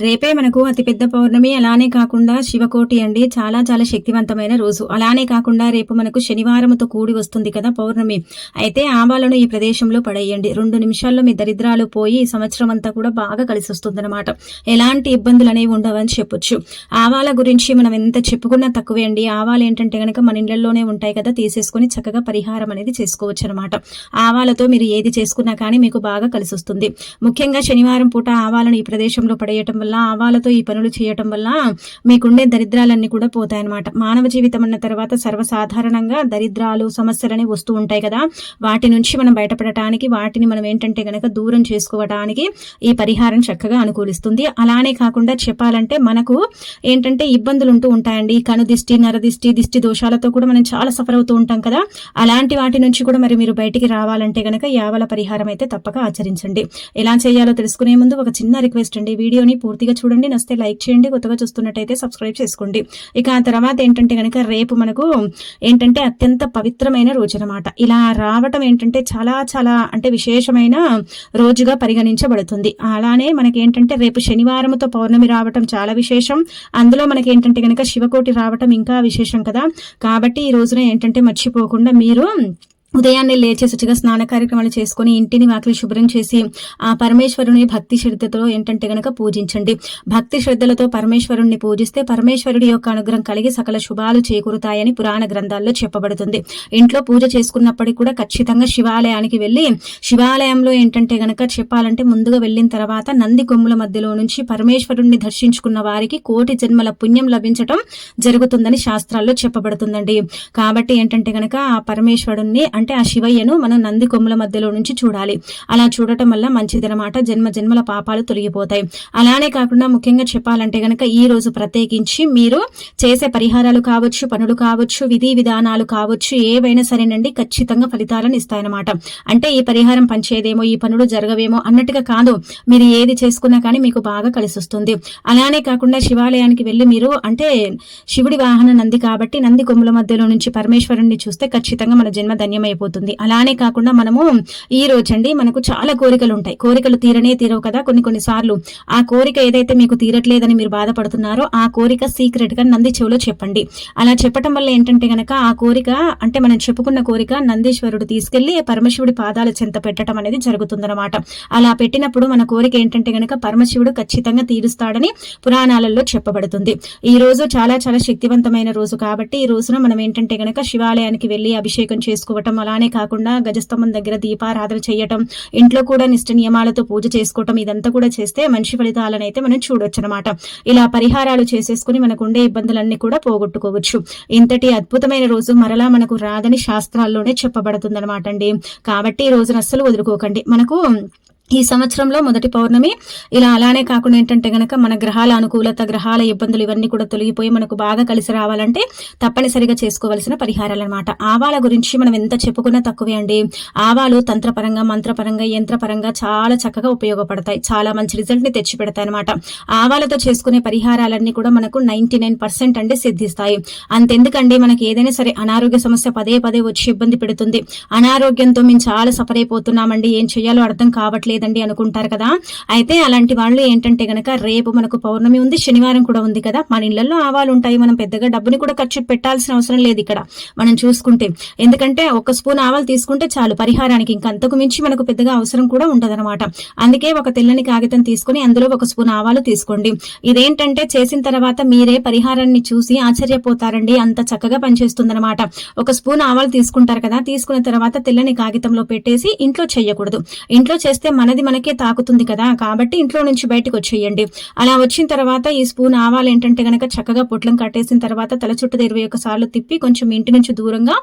రేపే మనకు అతిపెద్ద పౌర్ణమి. అలానే కాకుండా శివకోటి అండి. చాలా చాలా శక్తివంతమైన రోజు. అలానే కాకుండా రేపు మనకు శనివారముతో కూడి వస్తుంది కదా పౌర్ణమి. అయితే ఆవాలను ఈ ప్రదేశంలో పడేయండి. 2 నిమిషాల్లో మీ దరిద్రాలు పోయి ఈ సంవత్సరం అంతా కూడా బాగా కలిసి వస్తుందన్నమాట. ఎలాంటి ఇబ్బందులు అనేవి ఉండవని చెప్పొచ్చు. ఆవాల గురించి మనం ఎంత చెప్పుకున్నా తక్కువే అండి. ఆవాలు ఏంటంటే గనక మన ఇళ్లలోనే ఉంటాయి కదా, తీసేసుకొని చక్కగా పరిహారం అనేది చేసుకోవచ్చు అనమాట. ఆవాలతో మీరు ఏది చేసుకున్నా కానీ మీకు బాగా కలిసి వస్తుంది. ముఖ్యంగా శనివారం పూట ఆవాలను ఈ ప్రదేశంలో పడేయటం వల్ల, ఆవాలతో ఈ పనులు చేయటం వల్ల మీకుండే దరిద్రాలన్నీ కూడా పోతాయన్నమాట. మానవ జీవితం అన్న తర్వాత సర్వసాధారణంగా దరిద్రాలు, సమస్యలని వస్తూ ఉంటాయి కదా, వాటి నుంచి మనం బయటపడటానికి, వాటిని మనం ఏంటంటే గనక దూరం చేసుకోవడానికి ఈ పరిహారం చక్కగా అనుకూలిస్తుంది. అలానే కాకుండా చెప్పాలంటే మనకు ఏంటంటే ఇబ్బందులు ఉంటూ ఉంటాయండి. కనుదిష్టి, నరదిష్టి, దిష్టి దోషాలతో కూడా మనం చాలా సఫర్ అవుతూ ఉంటాం కదా. అలాంటి వాటి నుంచి కూడా మరి మీరు బయటికి రావాలంటే గనక ఈ ఆవాల పరిహారం అయితే తప్పక ఆచరించండి. ఎలా చేయాలో తెలుసుకునే ముందు ఒక చిన్న రిక్వెస్ట్ అండి, వీడియోని పూర్తిగా చూడండి, నచ్చితే లైక్ చేయండి, కొత్తగా చూస్తున్నట్టయితే సబ్స్క్రైబ్ చేసుకోండి. ఇక ఆ తర్వాత ఏంటంటే కనుక రేపు మనకు ఏంటంటే అత్యంత పవిత్రమైన రోజు అనమాట. ఇలా రావటం ఏంటంటే చాలా చాలా అంటే విశేషమైన రోజుగా పరిగణించబడుతుంది. అలానే మనకి ఏంటంటే రేపు శనివారంతో పౌర్ణమి రావటం చాలా విశేషం. అందులో మనకి ఏంటంటే కనుక శివకోటి రావటం ఇంకా విశేషం కదా. కాబట్టి ఈ రోజున ఏంటంటే మర్చిపోకుండా మీరు ఉదయాన్నే లేచి శుచిగా స్నాన కార్యక్రమాలు చేసుకుని ఇంటిని వాకిలి శుభ్రం చేసి ఆ పరమేశ్వరుని భక్తి శ్రద్ధతో ఏంటంటే గనక పూజించండి. భక్తి శ్రద్ధలతో పరమేశ్వరుణ్ణి పూజిస్తే పరమేశ్వరుడి యొక్క అనుగ్రహం కలిగి సకల శుభాలు చేకూరుతాయని పురాణ గ్రంథాల్లో చెప్పబడుతుంది. ఇంట్లో పూజ చేసుకున్నప్పటికీ కూడా ఖచ్చితంగా శివాలయానికి వెళ్ళి, శివాలయంలో ఏంటంటే గనక చెప్పాలంటే ముందుగా వెళ్ళిన తర్వాత నంది కొమ్ముల మధ్యలో నుంచి పరమేశ్వరుణ్ణి దర్శించుకున్న వారికి కోటి జన్మల పుణ్యం లభించటం జరుగుతుందని శాస్త్రాల్లో చెప్పబడుతుందండి. కాబట్టి ఏంటంటే గనక ఆ పరమేశ్వరుణ్ణి అంటే ఆ శివయ్యను మనం నంది కొమ్ముల మధ్యలో నుంచి చూడాలి. అలా చూడటం వల్ల మంచిదనమాట. జన్మ జన్మల పాపాలు తొలగిపోతాయి. అలానే కాకుండా ముఖ్యంగా చెప్పాలంటే గనక ఈ రోజు ప్రత్యేకించి మీరు చేసే పరిహారాలు కావచ్చు, పనులు కావచ్చు, విధి విధానాలు కావచ్చు, ఏవైనా సరేనండి ఖచ్చితంగా ఫలితాలను ఇస్తాయన్నమాట. అంటే ఈ పరిహారం పనిచేయదేమో, ఈ పనులు జరగవేమో అన్నట్టుగా కాదు. మీరు ఏది చేసుకున్నా కానీ మీకు బాగా కలిసి వస్తుంది. అలానే కాకుండా శివాలయానికి వెళ్ళి మీరు అంటే శివుడి వాహన నంది కాబట్టి నంది కొమ్ముల మధ్యలో నుంచి పరమేశ్వరుణ్ణి చూస్తే ఖచ్చితంగా మన జన్మ ధన్యమైపోతుంది. అలానే కాకుండా మనము ఈ రోజండి మనకు చాలా కోరికలు ఉంటాయి. కోరికలు తీరనే తీరవు కదా కొన్ని సార్లు. ఆ కోరిక ఏదైతే మీకు తీరట్లేదని మీరు బాధపడుతున్నారో ఆ కోరిక సీక్రెట్ గా నంది చెవిలో చెప్పండి. అలా చెప్పటం వల్ల ఏంటంటే గనక ఆ కోరిక అంటే మనం చెప్పుకున్న కోరిక నందీశ్వరుడు తీసుకెళ్లి పరమశివుడి పాదాల చెంత పెట్టడం అనేది జరుగుతుందన్నమాట. అలా పెట్టినప్పుడు మన కోరిక ఏంటంటే గనక పరమశివుడు ఖచ్చితంగా తీరుస్తాడని పురాణాలలో చెప్పబడుతుంది. ఈ రోజు చాలా చాలా శక్తివంతమైన రోజు కాబట్టి ఈ రోజున మనం ఏంటంటే గనక శివాలయానికి వెళ్లి అభిషేకం చేసుకోవటం, అలానే కాకుండా గజస్తంభం దగ్గర దీపారాధన చేయటం, ఇంట్లో కూడా నిష్ట నియమాలతో పూజ చేసుకోవటం, ఇదంతా కూడా చేస్తే మంచి ఫలితాలను అయితే మనం చూడొచ్చు అనమాట. ఇలా పరిహారాలు చేసేసుకుని మనకు ఉండే ఇబ్బందులన్నీ కూడా పోగొట్టుకోవచ్చు. ఇంతటి అద్భుతమైన రోజు మరలా మనకు రాదని శాస్త్రాల్లోనే చెప్పబడుతుంది అనమాట అండి. కాబట్టి ఈ రోజున అస్సలు వదులుకోకండి. మనకు ఈ సంవత్సరంలో మొదటి పౌర్ణమి. ఇలా అలానే కాకుండా ఏంటంటే గనక మన గ్రహాల అనుకూలత, గ్రహాల ఇబ్బందులు ఇవన్నీ కూడా తొలగిపోయి మనకు బాగా కలిసి రావాలంటే తప్పనిసరిగా చేసుకోవాల్సిన పరిహారాలు అనమాట. ఆవాల గురించి మనం ఎంత చెప్పుకున్నా తక్కువే అండి. ఆవాలు తంత్రపరంగా, మంత్రపరంగా, యంత్రపరంగా చాలా చక్కగా ఉపయోగపడతాయి. చాలా మంచి రిజల్ట్ ని తెచ్చి పెడతాయి అనమాట. ఆవాలతో చేసుకునే పరిహారాలన్నీ కూడా మనకు 99% అంటే సిద్ధిస్తాయి. అంతెందుకండి, మనకి ఏదైనా సరే అనారోగ్య సమస్య పదే పదే వచ్చి ఇబ్బంది పెడుతుంది, అనారోగ్యంతో మేము చాలా సఫర్ అయిపోతున్నామండి, ఏం చేయాలో అర్థం కావట్లేదు లేదండి అనుకుంటారు కదా. అయితే అలాంటి వాళ్ళు ఏంటంటే గనక రేపు మనకు పౌర్ణమి ఉంది, శనివారం కూడా ఉంది కదా. మన ఇళ్లలో ఆవాలు ఉంటాయి. మనం పెద్దగా డబ్బుని కూడా ఖర్చు పెట్టాల్సిన అవసరం లేదు ఇక్కడ మనం చూసుకుంటే. ఎందుకంటే ఒక స్పూన్ ఆవాలు తీసుకుంటే చాలు పరిహారానికి. ఇంకా అంతకు మించి మనకు పెద్దగా అవసరం కూడా ఉండదన్నమాట. అందుకే ఒక తెల్లని కాగితం తీసుకుని అందులో ఒక స్పూన్ ఆవాలు తీసుకోండి. ఇదేంటంటే చేసిన తర్వాత మీరే పరిహారాన్ని చూసి ఆశ్చర్యపోతారండి. అంత చక్కగా పనిచేస్తుందన్నమాట. ఒక స్పూన్ ఆవాలు తీసుకుంటారు కదా, తీసుకున్న తర్వాత తెల్లని కాగితంలో పెట్టేసి ఇంట్లో చేయకూడదు. ఇంట్లో చేస్తే మనది మనకే తాకుతుంది కదా, కాబట్టి ఇంట్లో నుంచి బయటకు వచ్చేయండి. అలా వచ్చిన తర్వాత ఈ స్పూన్ ఆవాలు ఏంటంటే గనక చక్కగా పొట్లం కట్టేసిన తర్వాత తల చుట్టూ 21 సార్లు తిప్పి కొంచెం ఇంటి నుంచి దూరంగా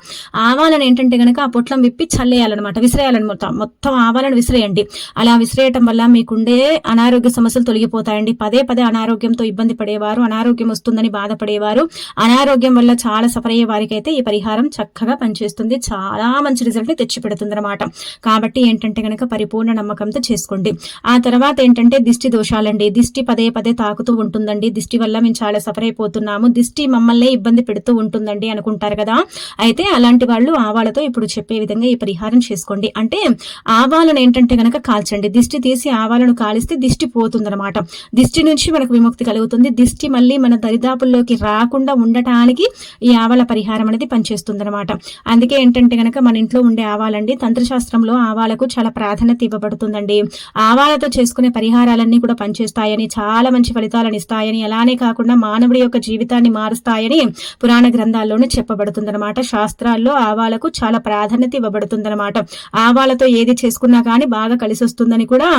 ఆవాలను ఏంటంటే గనక ఆ పొట్లం విప్పి చల్లేయాలన్నమాట, విసిరేయాలన్నమాట. మొత్తం ఆవాలను విసిరేయండి. అలా విసిరేయటం వల్ల మీకుండే అనారోగ్య సమస్యలు తొలగిపోతాయండి. పదే పదే అనారోగ్యంతో ఇబ్బంది పడేవారు, అనారోగ్యం వస్తుందని బాధపడేవారు, అనారోగ్యం వల్ల చాలా సఫర్ అయ్యే వారికి అయితే ఈ పరిహారం చక్కగా పనిచేస్తుంది. చాలా మంచి రిజల్ట్ ని తెచ్చిపెడుతుంది అనమాట. కాబట్టి ఏంటంటే గనక పరిపూర్ణ నమ్మకం పరిహారంతో చేసుకోండి. ఆ తర్వాత ఏంటంటే దిష్టి దోషాలండి. దిష్టి పదే పదే తాకుతూ ఉంటుందండి, దిష్టి వల్ల మేము చాలా సఫర్ అయిపోతున్నాము, దిష్టి మమ్మల్ని ఇబ్బంది పెడుతూ ఉంటుందండి అనుకుంటారు కదా. అయితే అలాంటి వాళ్ళు ఆవాలతో ఇప్పుడు చెప్పే విధంగా ఈ పరిహారం చేసుకోండి. అంటే ఆవాలను ఏంటంటే గనక కాల్చండి, దిష్టి తీసి ఆవాలను కాలిస్తే దిష్టి పోతుందన్నమాట. దిష్టి నుంచి మనకు విముక్తి కలుగుతుంది. దిష్టి మళ్ళీ మన దరిదాపుల్లోకి రాకుండా ఉండటానికి ఈ ఆవాల పరిహారం అనేది పనిచేస్తుందన్నమాట. అందుకే ఏంటంటే గనక మన ఇంట్లో ఉండే ఆవాలండి, తంత్రశాస్త్రంలో ఆవాలకు చాలా ప్రాధాన్యత ఇవ్వబడుతుందండి. ఆవాలతో చేసుకునే పరిహారాలన్నీ కూడా పనిచేస్తాయని, చాలా మంచి ఫలితాలను ఇస్తాయని, అలానే కాకుండా మానవుడి యొక్క జీవితాన్ని మారుస్తాయని పురాణ గ్రంథాల్లోనే చెప్పబడుతుందన్నమాట. శాస్త్రాల్లో ఆవాలకు చాలా ప్రాధాన్యత ఇవ్వబడుతుందన్నమాట. ఆవాలతో ఏది చేసుకున్నా కానీ బాగా కలిసి వస్తుందని కూడా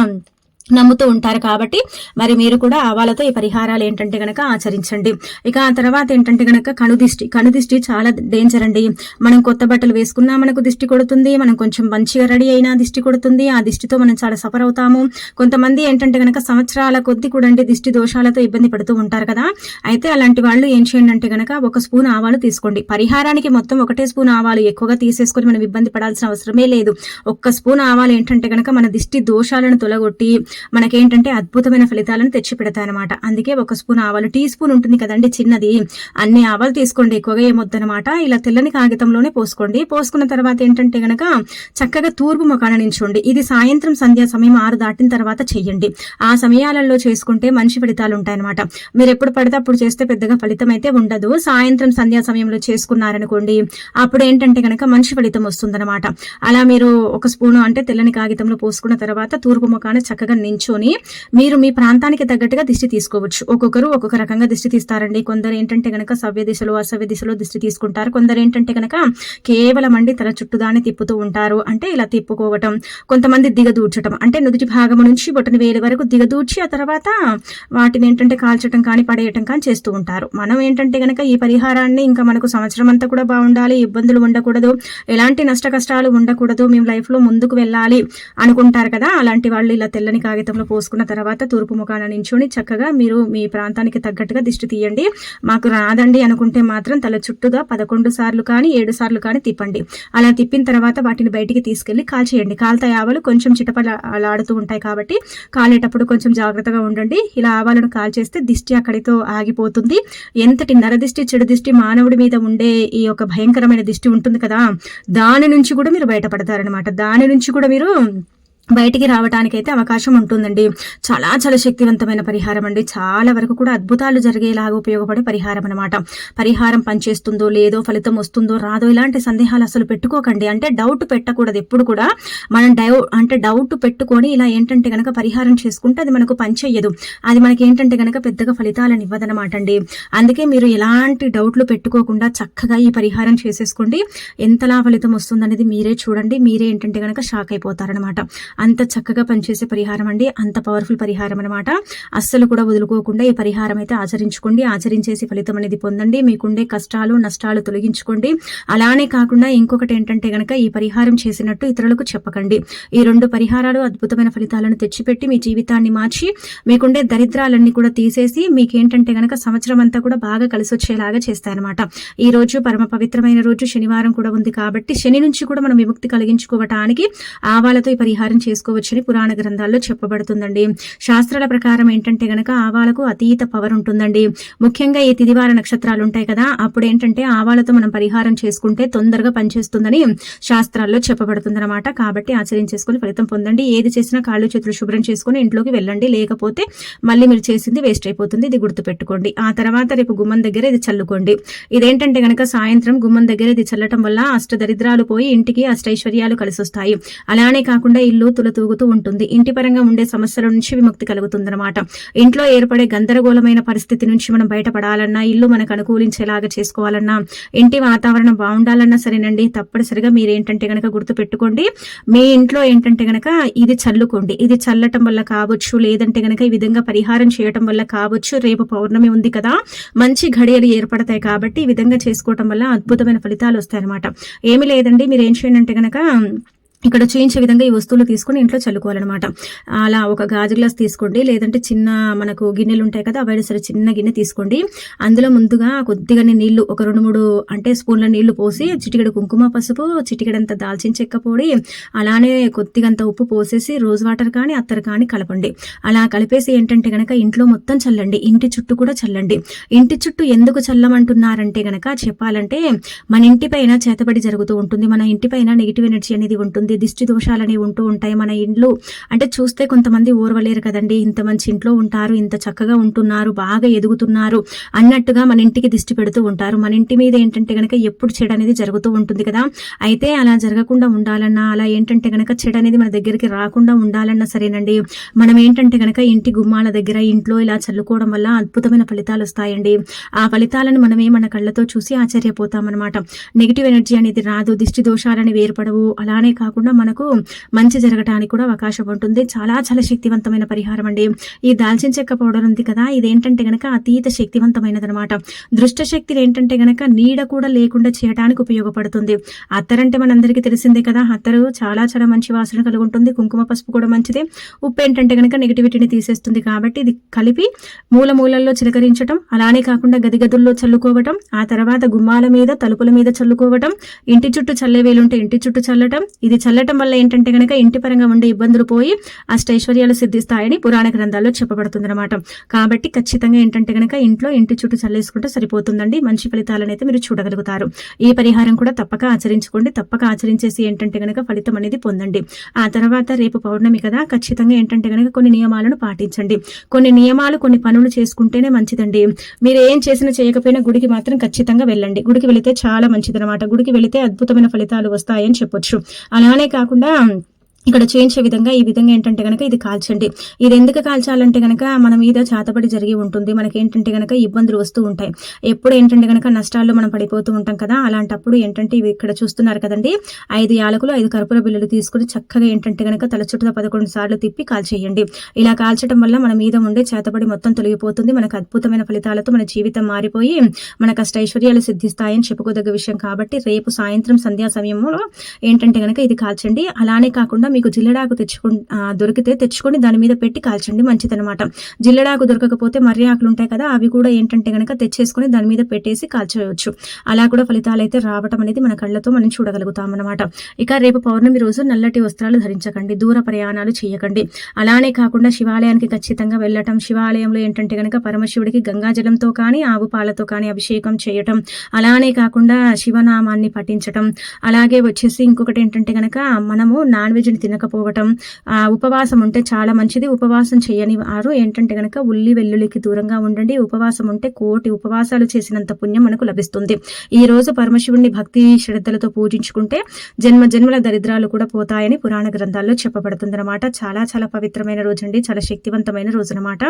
నమ్ముతూ ఉంటారు. కాబట్టి మరి మీరు కూడా ఆవాలతో ఈ పరిహారాలు ఏంటంటే గనక ఆచరించండి. ఇక ఆ తర్వాత ఏంటంటే గనక కనుదిష్టి చాలా డేంజర్ అండి. మనం కొత్త బట్టలు వేసుకున్నా మనకు దిష్టి కొడుతుంది, మనం కొంచెం మంచిగా రెడీ అయినా దిష్టి కొడుతుంది. ఆ దిష్టితో మనం చాలా సఫర్ అవుతాము. కొంతమంది ఏంటంటే గనక సంవత్సరాల కొద్ది కూడా అంటే దిష్టి దోషాలతో ఇబ్బంది పడుతూ ఉంటారు కదా. అయితే అలాంటి వాళ్ళు ఏం చేయండి అంటే గనక 1 స్పూన్ ఆవాలు తీసుకోండి. పరిహారానికి మొత్తం 1 స్పూన్ ఆవాలు ఎక్కువగా తీసేసుకొని మనం ఇబ్బంది పడాల్సిన అవసరమే లేదు. 1 స్పూన్ ఆవాలు ఏంటంటే గనక మన దిష్టి దోషాలను తొలగొట్టి మనకేంటంటే అద్భుతమైన ఫలితాలను తెచ్చి పెడతాయన్నమాట. అందుకే 1 స్పూన్ ఆవాలు, టీ స్పూన్ ఉంటుంది కదండి చిన్నది, అన్ని ఆవాలు తీసుకోండి, ఎక్కువగా ఏమొద్దనమాట. ఇలా తెల్లని కాగితంలోనే పోసుకోండి. పోసుకున్న తర్వాత ఏంటంటే గనక చక్కగా తూర్పు ముఖాన నించోండి. ఇది సాయంత్రం సంధ్యా సమయం 6 దాటిన తర్వాత చెయ్యండి. ఆ సమయాలలో చేసుకుంటే మంచి ఫలితాలు ఉంటాయన్నమాట. మీరు ఎప్పుడు పడితే అప్పుడు చేస్తే పెద్దగా ఫలితం అయితే ఉండదు. సాయంత్రం సంధ్యా సమయంలో చేసుకున్నారనుకోండి, అప్పుడు ఏంటంటే గనక మంచి ఫలితం వస్తుందన్నమాట. అలా మీరు 1 స్పూన్ అంటే తెల్లని కాగితంలో పోసుకున్న తర్వాత తూర్పు ముఖాన చక్కగా నించొని మీరు మీ ప్రాంతానికి తగ్గట్టుగా దిష్టి తీసుకోవచ్చు. ఒక్కొక్కరు ఒక్కొక్క రకంగా దిష్టి తీస్తారండి. కొందరు ఏంటంటే గనక సవ్య దిశలో అసవ్య దిశలో దిష్టి తీసుకుంటారు. కొందరు ఏంటంటే గనక కేవలం అండి తల చుట్టుదాన్ని తిప్పుతూ ఉంటారు. అంటే ఇలా తిప్పుకోవటం. కొంతమంది దిగదూర్చటం, అంటే నుదుటి భాగం నుంచి బొటన వేలు వరకు దిగదూర్చి ఆ తర్వాత వాటిని ఏంటంటే కాల్చటం కానీ పడేయటం కానీ చేస్తూ ఉంటారు. మనం ఏంటంటే గనక ఈ పరిహారాన్ని ఇంకా మనకు సంవత్సరం అంతా కూడా బాగుండాలి, ఇబ్బందులు ఉండకూడదు, ఎలాంటి నష్ట కష్టాలు ఉండకూడదు, మేము లైఫ్ లో ముందుకు వెళ్ళాలి అనుకుంటారు కదా. అలాంటి వాళ్ళు ఇలా తెల్లని కాగితంలో పోసుకున్న తర్వాత తూర్పు ముఖాన నించుని చక్కగా మీరు మీ ప్రాంతానికి తగ్గట్టుగా దిష్టి తీయండి. మాకు రాదండి అనుకుంటే మాత్రం తల చుట్టూగా 11 సార్లు కానీ 7 సార్లు కానీ తిప్పండి. అలా తిప్పిన తర్వాత వాటిని బయటికి తీసుకెళ్లి కాల్చేయండి. కాలుతాయి ఆవాలు కొంచెం చిటపలాడుతూ ఉంటాయి కాబట్టి కాలేటప్పుడు కొంచెం జాగ్రత్తగా ఉండండి. ఇలా ఆవాలను కాల్చేస్తే దిష్టి అక్కడితో ఆగిపోతుంది. ఎంతటి నరదిష్టి, చెడు దిష్టి మానవుడి మీద ఉండే ఈ యొక్క భయంకరమైన దిష్టి ఉంటుంది కదా, దాని నుంచి కూడా మీరు బయటపడతారనమాట. దాని నుంచి కూడా మీరు బయటికి రావడానికైతే అవకాశం ఉంటుందండి. చాలా చాలా శక్తివంతమైన పరిహారం అండి. చాలా వరకు కూడా అద్భుతాలు జరిగేలాగా ఉపయోగపడే పరిహారం అనమాట. పరిహారం పనిచేస్తుందో లేదో, ఫలితం వస్తుందో రాదో, ఇలాంటి సందేహాలు అసలు పెట్టుకోకండి. అంటే డౌట్ పెట్టకూడదు ఎప్పుడు కూడా. మనం డౌట్ పెట్టుకొని ఇలా ఏంటంటే గనక పరిహారం చేసుకుంటే అది మనకు పనిచేయదు. అది మనకి ఏంటంటే గనక పెద్దగా ఫలితాలను ఇవ్వదనమాట అండి. అందుకే మీరు ఎలాంటి డౌట్లు పెట్టుకోకుండా చక్కగా ఈ పరిహారం చేసేసుకోండి. ఎంతలా ఫలితం వస్తుందనేది మీరే చూడండి. మీరే ఏంటంటే గనక షాక్ అయిపోతారనమాట. అంత చక్కగా పనిచేసే పరిహారం అండి. అంత పవర్ఫుల్ పరిహారం అనమాట. అస్సలు కూడా వదులుకోకుండా ఈ పరిహారం అయితే ఆచరించుకోండి. ఆచరించేసి ఫలితం అనేది పొందండి. మీకుండే కష్టాలు నష్టాలు తొలగించుకోండి. అలానే కాకుండా ఇంకొకటి ఏంటంటే గనక ఈ పరిహారం చేసినట్టు ఇతరులకు చెప్పకండి. ఈ 2 పరిహారాలు అద్భుతమైన ఫలితాలను తెచ్చిపెట్టి మీ జీవితాన్ని మార్చి మీకుండే దరిద్రాలన్నీ కూడా తీసేసి మీకేంటంటే గనక సంవత్సరం అంతా కూడా బాగా కలిసి వచ్చేలాగా చేస్తాయన్నమాట. ఈ రోజు పరమ పవిత్రమైన రోజు, శనివారం కూడా ఉంది కాబట్టి శని నుంచి కూడా మనం విముక్తి కలిగించుకోవటానికి ఆవాలతో ఈ పరిహారం చేసుకోవచ్చని పురాణ గ్రంథాల్లో చెప్పబడుతుందండి. శాస్త్రాల ప్రకారం ఏంటంటే గనక ఆవాలకు అతీత పవర్ ఉంటుందండి. ముఖ్యంగా ఈ తిదివార నక్షత్రాలు ఉంటాయి కదా, అప్పుడు ఏంటంటే ఆవాలతో మనం పరిహారం చేసుకుంటే తొందరగా పనిచేస్తుందని శాస్త్రాల్లో చెప్పబడుతుందన్నమాట. కాబట్టి ఆచరించేసుకుని ఫలితం పొందండి. ఏది చేసినా కాళ్ళు చేతులు శుభ్రం చేసుకుని ఇంట్లోకి వెళ్ళండి. లేకపోతే మళ్ళీ మీరు చేసింది వేస్ట్ అయిపోతుంది. ఇది గుర్తుపెట్టుకోండి. ఆ తర్వాత రేపు గుమ్మం దగ్గర ఇది చల్లుకోండి. ఇదేంటంటే గనక సాయంత్రం గుమ్మం దగ్గర ఇది చల్లటం వల్ల అష్టదరిద్రాలు పోయి ఇంటికి అష్టైశ్వర్యాలు కలిసి వస్తాయి. అలానే కాకుండా ఇల్లు తులతూగుతూ ఉంటుంది. ఇంటి పరంగా ఉండే సమస్యల నుంచి విముక్తి కలుగుతుందన్నమాట. ఇంట్లో ఏర్పడే గందరగోళమైన పరిస్థితి నుంచి మనం బయటపడాలన్నా, ఇల్లు మనకు అనుకూలించేలాగా చేసుకోవాలన్నా, ఇంటి వాతావరణం బాగుండాలన్నా సరేనండి, తప్పనిసరిగా మీరేంటంటే గనక గుర్తు పెట్టుకోండి. మీ ఇంట్లో ఏంటంటే గనక ఇది చల్లుకోండి. ఇది చల్లటం వల్ల కావచ్చు, లేదంటే గనక ఈ విధంగా పరిహారం చేయటం వల్ల కావచ్చు. రేపు పౌర్ణమి ఉంది కదా, మంచి ఘడియలు ఏర్పడతాయి కాబట్టి ఈ విధంగా చేసుకోవటం వల్ల అద్భుతమైన ఫలితాలు వస్తాయన్నమాట. ఏమీ లేదండి, మీరు ఏం చేయండి అంటే గనక ఇక్కడ చూయించే విధంగా ఈ వస్తువులు తీసుకొని ఇంట్లో చల్లుకోవాలన్నమాట. అలా ఒక గాజు గ్లాస్ తీసుకోండి, లేదంటే చిన్న మనకు గిన్నెలు ఉంటాయి కదా, అవైనా సరే చిన్న గిన్నె తీసుకోండి. అందులో ముందుగా కొద్దిగానే నీళ్లు, ఒక 2-3 అంటే స్పూన్ల నీళ్లు పోసి, చిటికెడు కుంకుమ పసుపు, చిటికెడంత దాల్చిన చెక్క పొడి, అలానే కొద్దిగంత ఉప్పు పోసేసి రోజ్ వాటర్ కానీ అత్తరు కానీ కలపండి. అలా కలిపేసి ఏంటంటే గనక ఇంట్లో మొత్తం చల్లండి, ఇంటి చుట్టూ కూడా చల్లండి. ఇంటి చుట్టూ ఎందుకు చల్లమంటున్నారంటే గనక చెప్పాలంటే, మన ఇంటి పైన చేతబడి జరుగుతూ ఉంటుంది, మన ఇంటి పైన నెగిటివ్ ఎనర్జీ అనేది ఉంటుంది, దిష్టి దోషాలు అనేవి ఉంటూ ఉంటాయి. మన ఇండ్లు అంటే చూస్తే కొంతమంది ఓర్వలేరు కదండి, ఇంత మంచి ఇంట్లో ఉంటారు, ఇంత చక్కగా ఉంటున్నారు, బాగా ఎదుగుతున్నారు అన్నట్టుగా మన ఇంటికి దిష్టి పెడుతూ ఉంటారు. మన ఇంటి మీద ఏంటంటే గనక ఎప్పుడు చెడు అనేది జరుగుతూ ఉంటుంది కదా. అయితే అలా జరగకుండా ఉండాలన్నా, అలా ఏంటంటే గనక చెడు అనేది మన దగ్గరికి రాకుండా ఉండాలన్నా సరేనండి, మనం ఏంటంటే గనక ఇంటి గుమ్మాల దగ్గర ఇంట్లో ఇలా చల్లుకోవడం వల్ల అద్భుతమైన ఫలితాలు వస్తాయండి. ఆ ఫలితాలను మనమే మన కళ్ళతో చూసి ఆశ్చర్యపోతాం అనమాట. నెగిటివ్ ఎనర్జీ అనేది రాదు, దిష్టి దోషాలని వేర్పడవు, అలానే కాకుండా మనకు మంచి జరగడానికి కూడా అవకాశం ఉంటుంది. చాలా చాలా శక్తివంతమైన పరిహారం అండి. ఈ దాల్చిన చెక్క పౌడర్ ఉంది కదా, ఇదేంటంటే గనక అతీత శక్తివంతమైనది అనమాట. దృష్ట శక్తిని ఏంటంటే గనక నీడ కూడా లేకుండా చేయడానికి ఉపయోగపడుతుంది. అత్తరంటే మనందరికీ తెలిసిందే కదా, అత్తరు చాలా చాలా మంచి వాసన కలిగి ఉంటుంది. కుంకుమ పసుపు కూడా మంచిదే. ఉప్పు ఏంటంటే గనక నెగిటివిటీని తీసేస్తుంది. కాబట్టి ఇది కలిపి మూలల్లో చిలకరించడం, అలానే కాకుండా గదిగదుల్లో చల్లుకోవటం, ఆ తర్వాత గుమ్మాల మీద తలుపుల మీద చల్లుకోవటం, ఇంటి చుట్టూ చల్లే వేలుంటే ఇంటి చుట్టూ చల్లటం. ఇది చల్లటం వల్ల ఏంటంటే గనక ఇంటి పరంగా ఉండే ఇబ్బందులు పోయి అష్టైశ్వర్యాలు సిద్ధిస్తాయని పురాణ గ్రంథాల్లో చెప్పబడుతుంది అనమాట. కాబట్టి ఖచ్చితంగా ఏంటంటే గనక ఇంట్లో ఇంటి చుట్టూ చల్లేసుకుంటే సరిపోతుందండి. మంచి ఫలితాలను అయితే మీరు చూడగలుగుతారు. ఈ పరిహారం కూడా తప్పక ఆచరించుకోండి. తప్పక ఆచరించేసి ఏంటంటే గనక ఫలితం అనేది పొందండి. ఆ తర్వాత రేపు పౌర్ణమి కదా, ఖచ్చితంగా ఏంటంటే గనక కొన్ని నియమాలను పాటించండి. కొన్ని నియమాలు, కొన్ని పనులు చేసుకుంటేనే మంచిదండి. మీరు ఏం చేసినా చేయకపోయినా గుడికి మాత్రం ఖచ్చితంగా వెళ్ళండి. గుడికి వెళితే చాలా మంచిదనమాట. గుడికి వెళితే అద్భుతమైన ఫలితాలు వస్తాయని చెప్పొచ్చు. అలానే కాకుండా ఇక్కడ చేయించే విధంగా ఈ విధంగా ఏంటంటే గనక ఇది కాల్చండి. ఇది ఎందుకు కాల్చాలంటే గనక మన మీద చాతబడి జరిగి ఉంటుంది, మనకి ఏంటంటే గనక ఇబ్బందులు వస్తూ ఉంటాయి, ఎప్పుడు ఏంటంటే గనక నష్టాల్లో మనం పడిపోతూ ఉంటాం కదా. అలాంటప్పుడు ఏంటంటే ఇవి ఇక్కడ చూస్తున్నారు కదండి, 5 యాలకులు 5 కర్పూర బిళ్ళలు తీసుకుని చక్కగా ఏంటంటే గనక తల చుట్టూ 11 సార్లు తిప్పి కాల్చేయండి. ఇలా కాల్చడం వల్ల మన మీద ఉండే చేతబడి మొత్తం తొలగిపోతుంది. మనకు అద్భుతమైన ఫలితాలతో మన జీవితం మారిపోయి మనకు అష్టైశ్వర్యాలు సిద్ధిస్తాయని చెప్పుకోదగ్గ విషయం. కాబట్టి రేపు సాయంత్రం సంధ్యా సమయంలో ఏంటంటే గనక ఇది కాల్చండి. అలానే కాకుండా మీకు జిల్లడాకు దొరికితే తెచ్చుకొని దాని మీద పెట్టి కాల్చండి, మంచిదనమాట. జిల్లడాకు దొరకకపోతే మర్రి ఆకులు ఉంటాయి కదా, అవి కూడా ఏంటంటే గనక తెచ్చేసుకొని దాని మీద పెట్టేసి కాల్చేయవచ్చు. అలా కూడా ఫలితాలు అయితే రావటం అనేది మన కళ్ళతో మనం చూడగలుగుతాం అనమాట. ఇక రేపు పౌర్ణమి రోజు నల్లటి వస్త్రాలు ధరించకండి, దూర ప్రయాణాలు చేయకండి. అలానే కాకుండా శివాలయానికి ఖచ్చితంగా వెళ్ళటం, శివాలయంలో ఏంటంటే గనక పరమశివుడికి గంగాజలంతో కానీ ఆవు పాలతో కానీ అభిషేకం చేయటం, అలానే కాకుండా శివనామాన్ని పఠించటం, అలాగే వచ్చేసి ఇంకొకటి ఏంటంటే గనక మనము నాన్ వెజ్ని తినకపోవటం, ఉపవాసం ఉంటే చాలా మంచిది. ఉపవాసం చేయని వారు ఏంటంటే గనక ఉల్లి వెల్లుల్లికి దూరంగా ఉండండి. ఉపవాసం ఉంటే 1,000,000 ఉపవాసాలు చేసినంత పుణ్యం మనకు లభిస్తుంది. ఈ రోజు పరమశివుడిని భక్తి శ్రద్ధలతో పూజించుకుంటే జన్మ జన్మల దరిద్రాలు కూడా పోతాయని పురాణ గ్రంథాల్లో చెప్పబడుతుంది అనమాట. చాలా చాలా పవిత్రమైన రోజు అండి, చాలా శక్తివంతమైన రోజు అనమాట.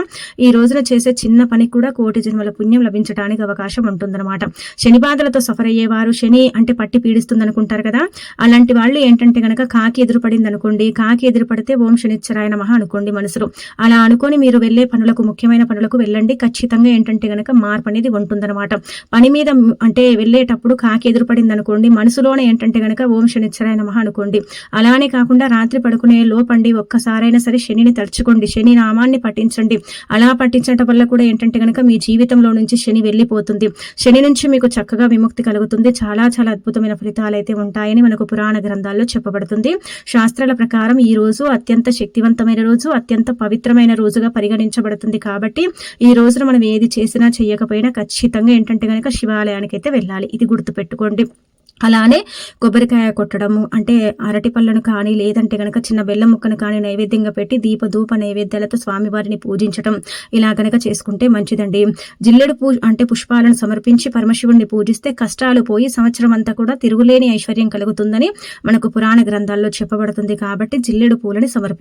ఈ రోజున చేసే చిన్న పనికి కూడా 1,000,000 జన్మల పుణ్యం లభించడానికి అవకాశం ఉంటుందన్నమాట. శని బాధలతో సఫర్ అయ్యేవారు, శని అంటే పట్టి పీడిస్తుంది అనుకుంటారు కదా, అలాంటి వాళ్ళు ఏంటంటే గనక కాకి ఎదురుపడింది అనుకోండి, కాకి ఎదురుపడితే ఓం శనిశ్చరాయ నమః అనుకోండి మనసులో. అలా అనుకొని మీరు వెళ్ళే పనులకు, ముఖ్యమైన పనులకు వెళ్ళండి. ఖచ్చితంగా ఏంటంటే గనక మార్పు అనేది ఉంటుందన్నమాట. పని మీద అంటే వెళ్ళేటప్పుడు కాకి ఎదురుపడింది అనుకోండి, మనసులోనే ఏంటంటే గనక ఓం శనిశ్చరాయ నమః అనుకోండి. అలానే కాకుండా రాత్రి పడుకునే లోపండి ఒక్కసారైనా సరే శనిని తలుచుకోండి, శని నామాన్ని పఠించండి. అలా పఠించడం వల్ల కూడా ఏంటంటే గనక మీ జీవితంలో నుంచి శని వెళ్ళిపోతుంది. శని నుంచి మీకు చక్కగా విముక్తి కలుగుతుంది. చాలా చాలా అద్భుతమైన ఫలితాలు అయితే ఉంటాయని మనకు పురాణ గ్రంథాల్లో చెప్పబడుతుంది. శాస్త్రాల ప్రకారం ఈ రోజు అత్యంత శక్తివంతమైన రోజు, అత్యంత పవిత్రమైన రోజుగా పరిగణించబడుతుంది. కాబట్టి ఈ రోజున మనం ఏది చేసినా చెయ్యకపోయినా ఖచ్చితంగా ఏంటంటే గనక శివాలయానికి అయితే వెళ్ళాలి, ఇది గుర్తుపెట్టుకోండి. అలానే కొబ్బరికాయ కొట్టడము, అంటే అరటి పళ్ళను కానీ లేదంటే గనక చిన్న బెల్లం ముక్కను కానీ నైవేద్యంగా పెట్టి ధూప నైవేద్యాలతో స్వామివారిని పూజించడం, ఇలా గనక చేసుకుంటే మంచిదండి. జిల్లెడు అంటే పుష్పాలను సమర్పించి పరమశివుడిని పూజిస్తే కష్టాలు పోయి సంవత్సరం అంతా కూడా తిరుగులేని ఐశ్వర్యం కలుగుతుందని మనకు పురాణ గ్రంథాల్లో చెప్పబడుతుంది. కాబట్టి జిల్లెడు పూలని సమర్పించి